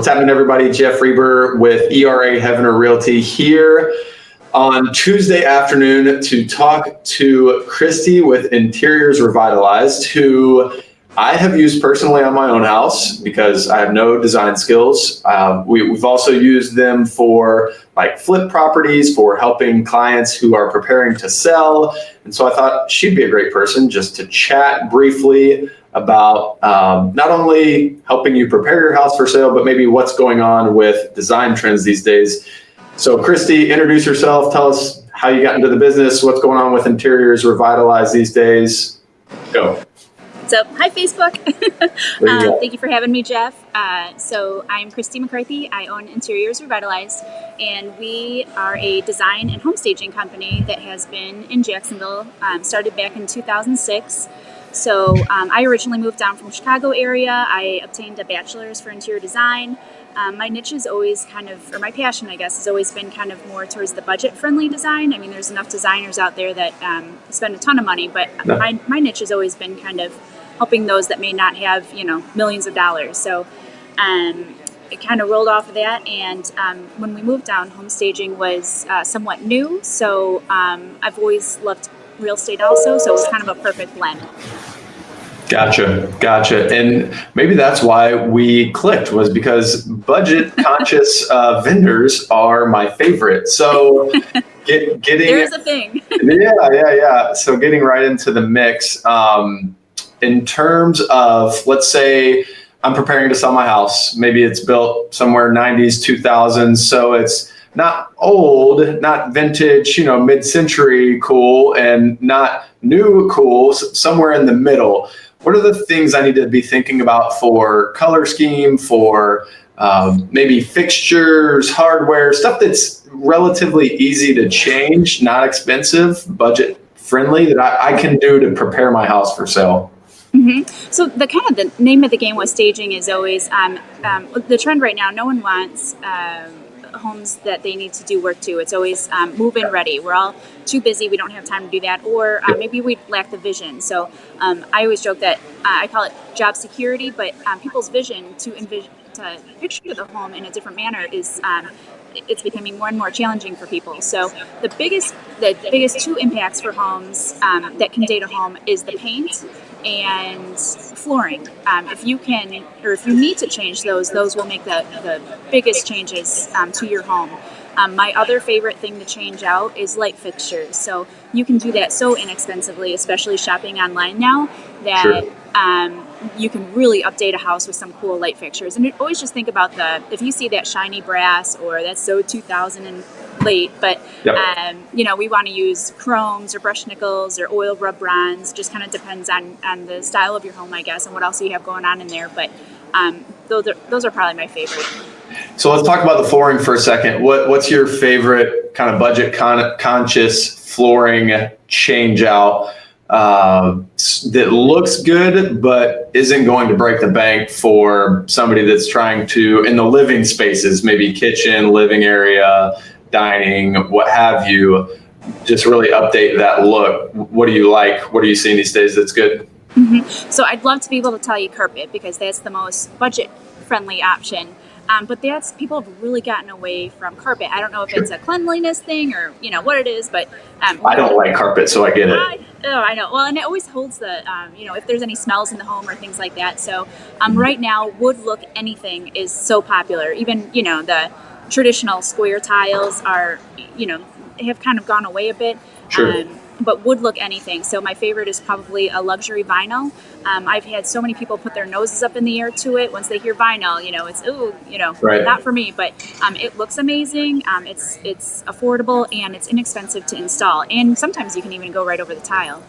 What's happening, everybody? Jeff Reber with ERA Heavener Realty here on Tuesday afternoon to talk to Christy with Interiors Revitalized, who I have used personally on my own house because I have no design skills. We've also used them for like flip properties, for helping clients who are preparing to sell. And so I thought she'd be a great person just to chat briefly about not only helping you prepare your house for sale, but maybe what's going on with design trends these days. So Christy, introduce yourself. Tell us how you got into the business, what's going on with Interiors Revitalized these days. Go. So, hi, Facebook. Thank you for having me, Jeff. So I'm Christy McCarthy. I own Interiors Revitalized, and we are a design and home staging company that has been in Jacksonville, started back in 2006. So I originally moved down from the Chicago area. I obtained a bachelor's for interior design. My niche is always kind of, or my passion, I guess, has always been kind of more towards the budget-friendly design. I mean, there's enough designers out there that spend a ton of money, but my niche has always been kind of helping those that may not have, millions of dollars. So it kind of rolled off of that. And when we moved down, home staging was somewhat new. So I've always loved real estate also. So it was kind of a perfect blend. Gotcha. And maybe that's why we clicked, was because budget conscious vendors are my favorite. So getting there's a thing. Yeah. So getting right into the mix. In terms of, let's say I'm preparing to sell my house. Maybe it's built somewhere 90s, 2000s. So it's not old, not vintage, mid-century cool, and not new cool, somewhere in the middle. What are the things I need to be thinking about for color scheme, for maybe fixtures, hardware, stuff that's relatively easy to change, not expensive, budget friendly, that I can do to prepare my house for sale? Mm-hmm. So the name of the game with staging is always the trend right now. No one wants homes that they need to do work to. It's always move-in ready. We're all too busy. We don't have time to do that, or maybe we lack the vision. So I always joke that I call it job security, but people's vision to picture the home in a different manner is it's becoming more and more challenging for people. So the biggest two impacts for homes that can date a home is the paint and flooring. If you can, or if you need to change those will make the biggest changes to your home. My other favorite thing to change out is light fixtures. So you can do that so inexpensively, especially shopping online now, that Sure. You can really update a house with some cool light fixtures. And always just think about if you see that shiny brass, or that's so 2000 and late, but Yep. we want to use chromes or brush nickels or oil rub bronze. Just kind of depends on the style of your home, I guess, and what else you have going on in there. But those are probably my favorite. So let's talk about the flooring for a second. What's your favorite kind of budget conscious flooring change out that looks good but isn't going to break the bank for somebody that's trying to, in the living spaces, maybe kitchen, living area, dining, what have you, just really update that look? What do you like? What are you seeing these days that's good? Mm-hmm. So I'd love to be able to tell you carpet, because that's the most budget friendly option. But people have really gotten away from carpet. I don't know if it's a cleanliness thing or what it is, but I don't like carpet, so I get it. I know. Well, and it always holds the if there's any smells in the home or things like that. So right now, wood look anything is so popular. Even the traditional square tiles are have kind of gone away a bit. Sure. But would look anything. So my favorite is probably a luxury vinyl. I've had so many people put their noses up in the air to it once they hear vinyl. It's Right. Not for me. But it looks amazing. It's affordable, and it's inexpensive to install. And sometimes you can even go right over the tile.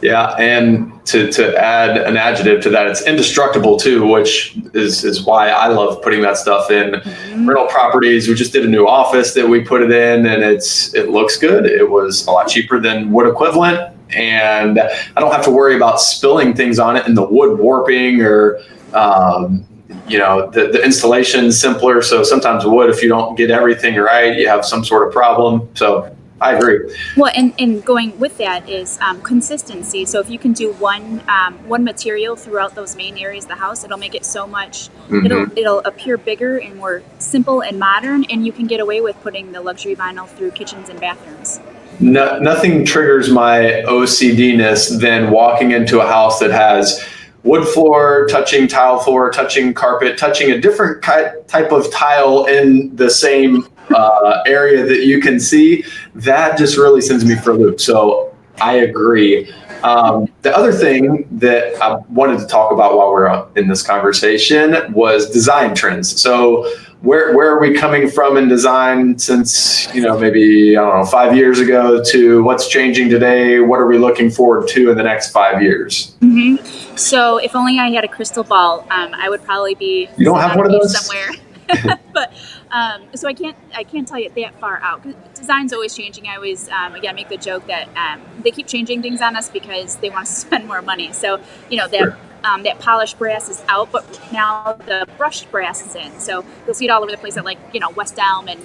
Yeah, and to add an adjective to that, it's indestructible too, which is why I love putting that stuff in rental properties. We just did a new office that we put it in, and it looks good. It was a lot cheaper than wood equivalent, and I don't have to worry about spilling things on it and the wood warping or the installation is simpler. So sometimes wood, if you don't get everything right, you have some sort of problem. So I agree. Well, and going with that is consistency. So if you can do one material throughout those main areas of the house, it'll make it so much. It'll appear bigger and more simple and modern, and you can get away with putting the luxury vinyl through kitchens and bathrooms. No, nothing triggers my OCD-ness than walking into a house that has wood floor, touching tile floor, touching carpet, touching a different type of tile in the same area that you can see. That just really sends me for a loop. So I agree. The other thing that I wanted to talk about while we're in this conversation was design trends. So where are we coming from in design since, maybe, 5 years ago to what's changing today? What are we looking forward to in the next 5 years? Mm-hmm. So if only I had a crystal ball, I would probably be. You don't have one of those? Somewhere. But so I can't tell you that far out. Design's always changing. I always again make the joke that they keep changing things on us because they want to spend more money. So that that polished brass is out, but now the brushed brass is in. So you'll see it all over the place at West Elm and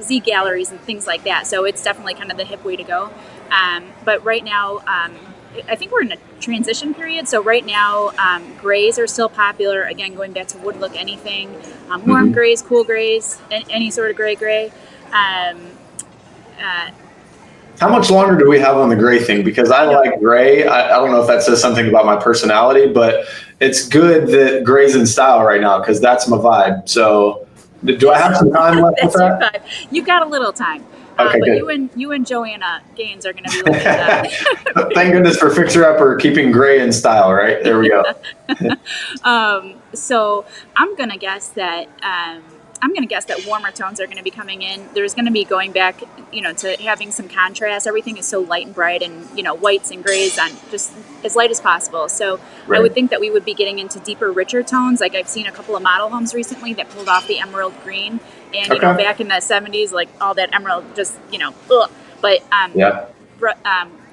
Z galleries and things like that. So it's definitely kind of the hip way to go. But right now, I think we're in a transition period. So right now, grays are still popular. Again, going back to wood look anything. Warm grays, cool grays, any sort of gray. How much longer do we have on the gray thing? Because I like gray. I don't know if that says something about my personality, but it's good that gray's in style right now because that's my vibe. So do I have some time left with that? Your vibe. You've got a little time. Okay, but good. you and Joanna Gaines are going to be looking at that. Thank goodness for Fixer Upper keeping gray in style, right? There we go. So I'm going to guess that warmer tones are going to be coming in. There's going to be going back, to having some contrast. Everything is so light and bright, and whites and grays on just as light as possible. So right. I would think that we would be getting into deeper, richer tones. Like I've seen a couple of model homes recently that pulled off the emerald green, and back in the 70s, like all that emerald just ugh. But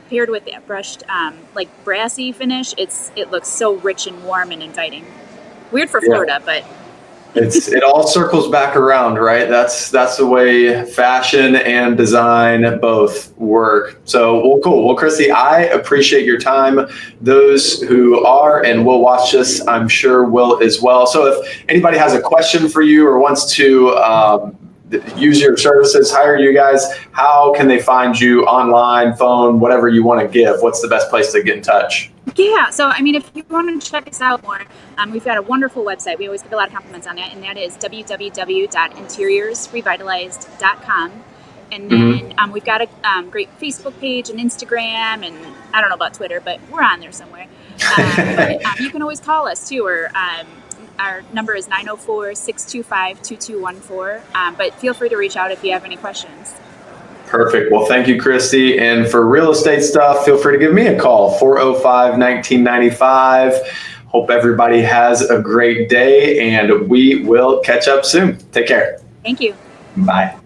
paired with that brushed like brassy finish, it looks so rich and warm and inviting. Weird for Florida, but. It all circles back around, right? That's the way fashion and design both work. So, well, cool. Well, Christy, I appreciate your time. Those who are and will watch this, I'm sure will as well. So if anybody has a question for you or wants to use your services, hire you guys, how can they find you online, phone, whatever you want to give? What's the best place to get in touch? Yeah, so I mean, if you want to check us out more, we've got a wonderful website. We always get a lot of compliments on that, and that is www.interiorsrevitalized.com. And then we've got a great Facebook page and Instagram, and I don't know about Twitter, but we're on there somewhere. But you can always call us too, or our number is 904-625-2214. But feel free to reach out if you have any questions. Perfect. Well, thank you, Christy. And for real estate stuff, feel free to give me a call, 405-1995. Hope everybody has a great day, and we will catch up soon. Take care. Thank you. Bye.